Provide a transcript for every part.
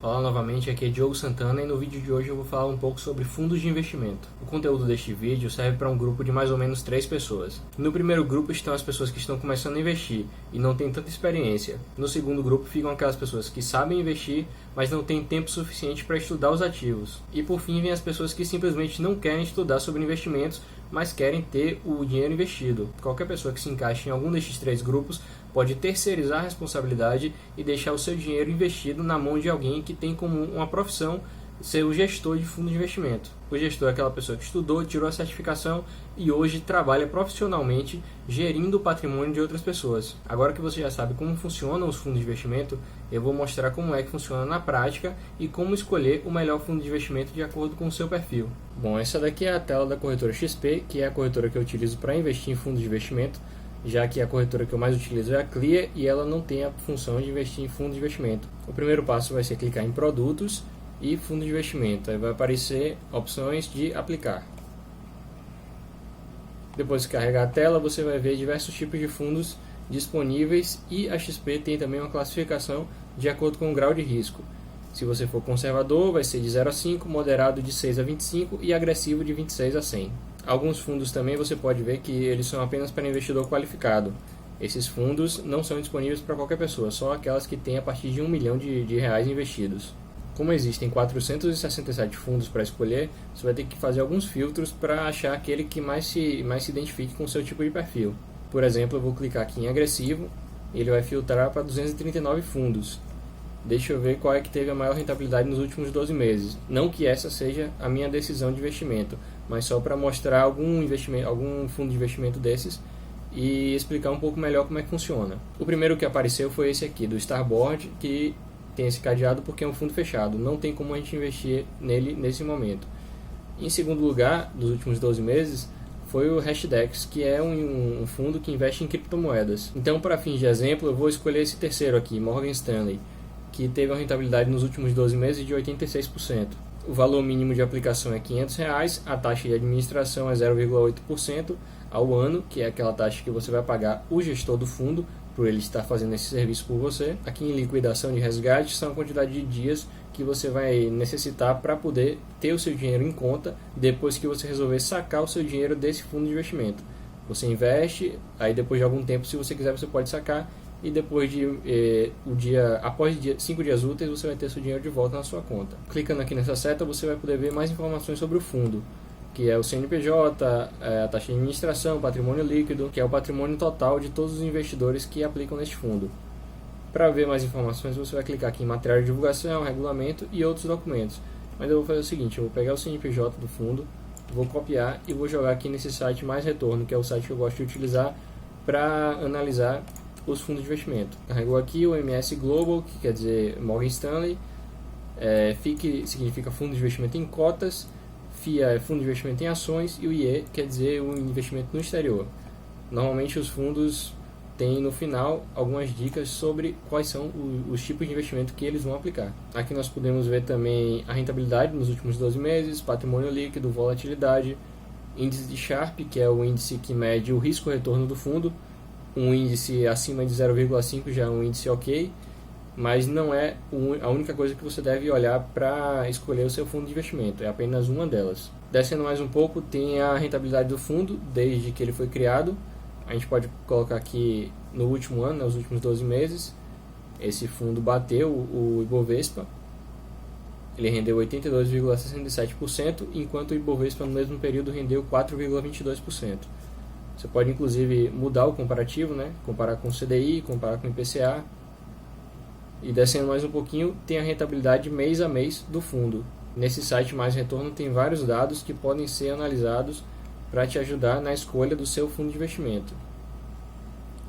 Olá novamente, aqui é Diogo Santana e no vídeo de hoje eu vou falar um pouco sobre fundos de investimento. O conteúdo deste vídeo serve para um grupo de mais ou menos 3 pessoas. No primeiro grupo estão as pessoas que estão começando a investir e não têm tanta experiência. No segundo grupo ficam aquelas pessoas que sabem investir, mas não têm tempo suficiente para estudar os ativos. E por fim vem as pessoas que simplesmente não querem estudar sobre investimentos, mas querem ter o dinheiro investido. Qualquer pessoa que se encaixe em algum destes 3 grupos pode terceirizar a responsabilidade e deixar o seu dinheiro investido na mão de alguém que tem como uma profissão ser o gestor de fundo de investimento. O gestor é aquela pessoa que estudou, tirou a certificação e hoje trabalha profissionalmente gerindo o patrimônio de outras pessoas. Agora que você já sabe como funcionam os fundos de investimento, eu vou mostrar como é que funciona na prática e como escolher o melhor fundo de investimento de acordo com o seu perfil. Bom, essa daqui é a tela da corretora XP, que é a corretora que eu utilizo para investir em fundos de investimento, já que a corretora que eu mais utilizo é a Clear e ela não tem a função de investir em fundos de investimento. O primeiro passo vai ser clicar em produtos e fundo de investimento, aí vai aparecer opções de aplicar. Depois de carregar a tela, você vai ver diversos tipos de fundos disponíveis e a XP tem também uma classificação de acordo com o grau de risco. Se você for conservador, vai ser de 0 a 5, moderado de 6 a 25 e agressivo de 26 a 100. Alguns fundos também você pode ver que eles são apenas para investidor qualificado. Esses fundos não são disponíveis para qualquer pessoa, só aquelas que têm a partir de R$1 milhão de reais investidos. Como existem 467 fundos para escolher, você vai ter que fazer alguns filtros para achar aquele que mais se identifique com o seu tipo de perfil. Por exemplo, eu vou clicar aqui em agressivo, ele vai filtrar para 239 fundos. Deixa eu ver qual é que teve a maior rentabilidade nos últimos 12 meses. Não que essa seja a minha decisão de investimento, mas só para mostrar algum fundo de investimento desses e explicar um pouco melhor como é que funciona. O primeiro que apareceu foi esse aqui, do Starboard, que tem esse cadeado porque é um fundo fechado, não tem como a gente investir nele nesse momento. Em segundo lugar, dos últimos 12 meses, foi o Hashdex, que é um fundo que investe em criptomoedas. Então, para fins de exemplo, eu vou escolher esse terceiro aqui, Morgan Stanley, que teve uma rentabilidade nos últimos 12 meses de 86%. O valor mínimo de aplicação é R$500, a taxa de administração é 0,8% ao ano, que é aquela taxa que você vai pagar o gestor do fundo, por ele estar fazendo esse serviço por você. Aqui em liquidação de resgate são a quantidade de dias que você vai necessitar para poder ter o seu dinheiro em conta depois que você resolver sacar o seu dinheiro desse fundo de investimento. Você investe, aí depois de algum tempo, se você quiser, você pode sacar e depois após 5 dias úteis você vai ter seu dinheiro de volta na sua conta. Clicando aqui nessa seta você vai poder ver mais informações sobre o fundo, que é o CNPJ, a taxa de administração, patrimônio líquido, que é o patrimônio total de todos os investidores que aplicam neste fundo. Para ver mais informações, você vai clicar aqui em material de divulgação, regulamento e outros documentos. Mas eu vou fazer o seguinte, eu vou pegar o CNPJ do fundo, vou copiar e vou jogar aqui nesse site Mais Retorno, que é o site que eu gosto de utilizar para analisar os fundos de investimento. Carregou aqui o MS Global, que quer dizer Morgan Stanley, FIC significa Fundo de Investimento em Cotas, FIA é Fundo de Investimento em Ações e o IE quer dizer o investimento no exterior. Normalmente os fundos têm no final algumas dicas sobre quais são os tipos de investimento que eles vão aplicar. Aqui nós podemos ver também a rentabilidade nos últimos 12 meses, patrimônio líquido, volatilidade, índice de Sharpe, que é o índice que mede o risco-retorno do fundo. Um índice acima de 0,5 já é um índice ok, mas não é a única coisa que você deve olhar para escolher o seu fundo de investimento, é apenas uma delas. Descendo mais um pouco, tem a rentabilidade do fundo desde que ele foi criado. A gente pode colocar aqui no último ano, nos últimos 12 meses, esse fundo bateu o Ibovespa, ele rendeu 82,67%, enquanto o Ibovespa no mesmo período rendeu 4,22%. Você pode inclusive mudar o comparativo, comparar com o CDI, comparar com o IPCA. E descendo mais um pouquinho, tem a rentabilidade mês a mês do fundo. Nesse site Mais Retorno tem vários dados que podem ser analisados para te ajudar na escolha do seu fundo de investimento.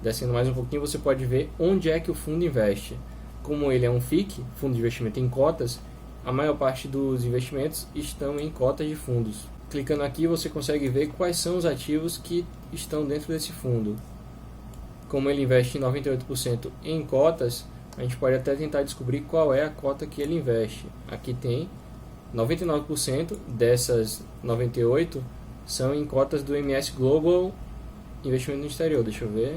Descendo mais um pouquinho, você pode ver onde é que o fundo investe. Como ele é um FIC, Fundo de Investimento em Cotas, a maior parte dos investimentos estão em cotas de fundos. Clicando aqui você consegue ver quais são os ativos que estão dentro desse fundo. Como ele investe em 98% em cotas, a gente pode até tentar descobrir qual é a cota que ele investe. Aqui tem 99% dessas 98% são em cotas do MS Global Investimento no Exterior. Deixa eu ver.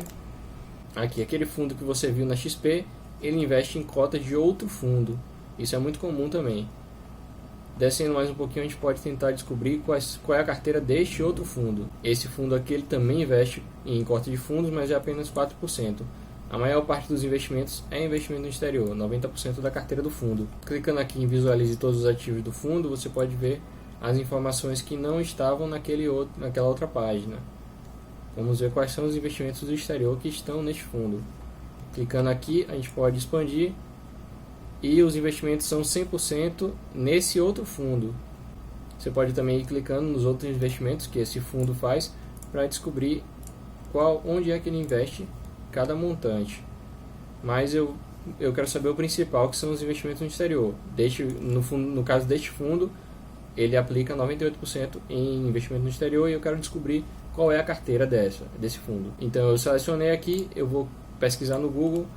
Aqui, aquele fundo que você viu na XP, ele investe em cotas de outro fundo. Isso é muito comum também. Descendo mais um pouquinho, a gente pode tentar descobrir qual é a carteira deste outro fundo. Esse fundo aqui ele também investe em corte de fundos, mas é apenas 4%. A maior parte dos investimentos é investimento no exterior, 90% da carteira do fundo. Clicando aqui em Visualize todos os ativos do fundo, você pode ver as informações que não estavam naquela outra página. Vamos ver quais são os investimentos do exterior que estão neste fundo. Clicando aqui, a gente pode expandir. E os investimentos são 100% nesse outro fundo. Você pode também ir clicando nos outros investimentos que esse fundo faz para descobrir onde é que ele investe cada montante. Mas eu quero saber o principal, que são os investimentos no exterior. No caso deste fundo, ele aplica 98% em investimento no exterior e eu quero descobrir qual é a carteira desse fundo. Então eu selecionei aqui, eu vou pesquisar no Google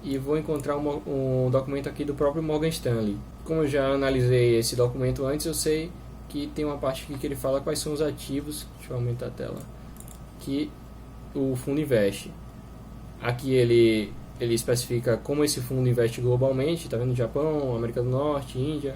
e vou encontrar um documento aqui do próprio Morgan Stanley. Como eu já analisei esse documento antes, eu sei que tem uma parte aqui que ele fala quais são os ativos, deixa eu aumentar a tela, que o fundo investe. Aqui ele especifica como esse fundo investe globalmente, está vendo? Japão, América do Norte, Índia.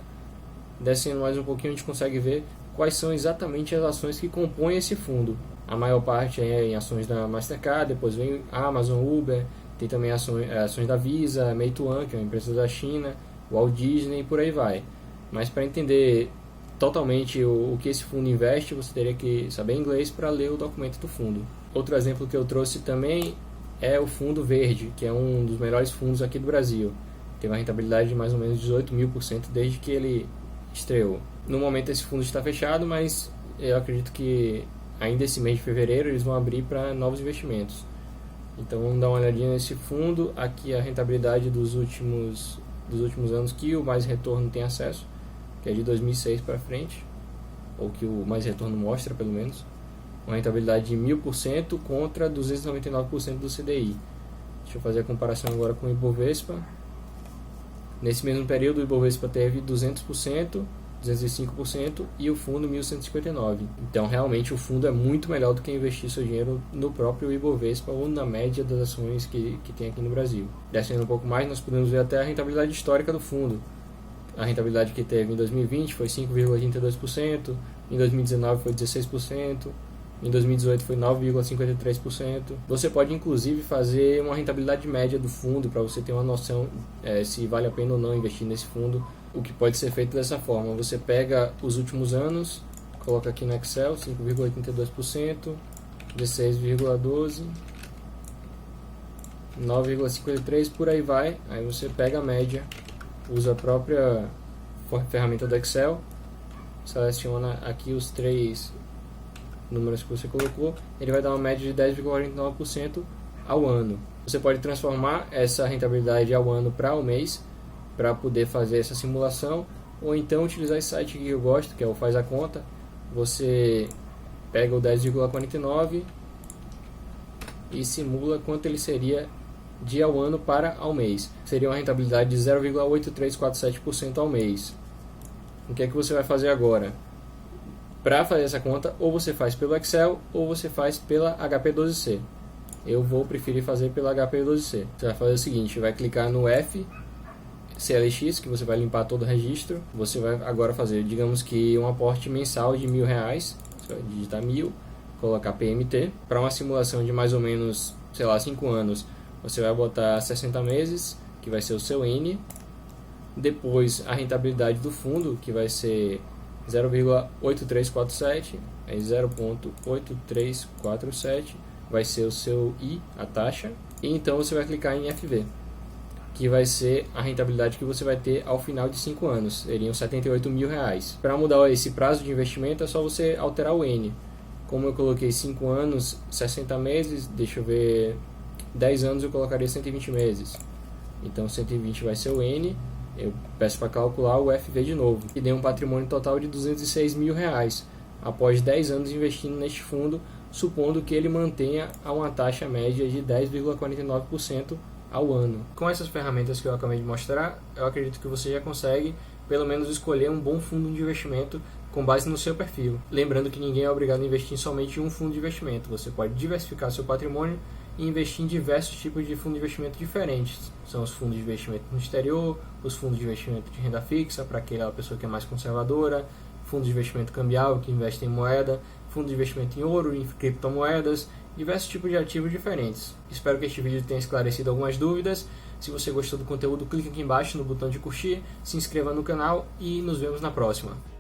Descendo mais um pouquinho a gente consegue ver quais são exatamente as ações que compõem esse fundo. A maior parte é em ações da Mastercard, depois vem Amazon, Uber. Tem também ações da Visa, Meituan, que é uma empresa da China, Walt Disney e por aí vai. Mas para entender totalmente o que esse fundo investe, você teria que saber inglês para ler o documento do fundo. Outro exemplo que eu trouxe também é o Fundo Verde, que é um dos melhores fundos aqui do Brasil. Tem uma rentabilidade de mais ou menos 18.000% desde que ele estreou. No momento esse fundo está fechado, mas eu acredito que ainda esse mês de fevereiro eles vão abrir para novos investimentos. Então vamos dar uma olhadinha nesse fundo. Aqui a rentabilidade dos últimos anos que o Mais Retorno tem acesso, que é de 2006 para frente, ou que o Mais Retorno mostra pelo menos. Uma rentabilidade de 1000% contra 299% do CDI. Deixa eu fazer a comparação agora com o Ibovespa. Nesse mesmo período o Ibovespa teve 200%, 205% e o fundo 1.159%. Então realmente o fundo é muito melhor do que investir seu dinheiro no próprio Ibovespa ou na média das ações que tem aqui no Brasil. Descendo um pouco mais, nós podemos ver até a rentabilidade histórica do fundo. A rentabilidade que teve em 2020 foi 5,82%, em 2019 foi 16%, em 2018 foi 9,53%. Você pode inclusive fazer uma rentabilidade média do fundo para você ter uma noção se vale a pena ou não investir nesse fundo. O que pode ser feito dessa forma: você pega os últimos anos, coloca aqui no Excel, 5,82%, 16,12%, 9,53%, por aí vai. Aí você pega a média, usa a própria ferramenta do Excel, seleciona aqui os 3 números que você colocou, ele vai dar uma média de 10,49% ao ano. Você pode transformar essa rentabilidade ao ano para ao mês, para poder fazer essa simulação, ou então utilizar esse site que eu gosto, que é o Faz a Conta. Você pega o 10,49 e simula quanto ele seria de ao ano para ao mês. Seria uma rentabilidade de 0,8347% ao mês. O que é que você vai fazer agora? Para fazer essa conta, ou você faz pelo Excel ou você faz pela HP12C. Eu vou preferir fazer pela HP12C. Você vai fazer o seguinte: vai clicar no F CLX, que você vai limpar todo o registro. Você vai agora fazer, digamos que um aporte mensal de R$1.000. Você vai digitar 1000, colocar PMT. Para uma simulação de mais ou menos, sei lá, 5 anos, você vai botar 60 meses, que vai ser o seu N. Depois a rentabilidade do fundo, que vai ser 0,8347, aí 0,8347 vai ser o seu I, a taxa. E então você vai clicar em FV, que vai ser a rentabilidade que você vai ter ao final de 5 anos, seriam R$78.000. Para mudar esse prazo de investimento é só você alterar o N. Como eu coloquei 5 anos, 60 meses, deixa eu ver, 10 anos eu colocaria 120 meses. Então 120 vai ser o N. Eu peço para calcular o FV de novo, e deu um patrimônio total de R$206.000 após 10 anos investindo neste fundo, supondo que ele mantenha a uma taxa média de 10,49% ao ano. Com essas ferramentas que eu acabei de mostrar, eu acredito que você já consegue pelo menos escolher um bom fundo de investimento com base no seu perfil. Lembrando que ninguém é obrigado a investir em somente um fundo de investimento. Você pode diversificar seu patrimônio e investir em diversos tipos de fundos de investimento diferentes. São os fundos de investimento no exterior, os fundos de investimento de renda fixa, para aquela pessoa que é mais conservadora, fundos de investimento cambial, que investem em moeda, fundos de investimento em ouro, em criptomoedas, diversos tipos de ativos diferentes. Espero que este vídeo tenha esclarecido algumas dúvidas. Se você gostou do conteúdo, clique aqui embaixo no botão de curtir, se inscreva no canal e nos vemos na próxima.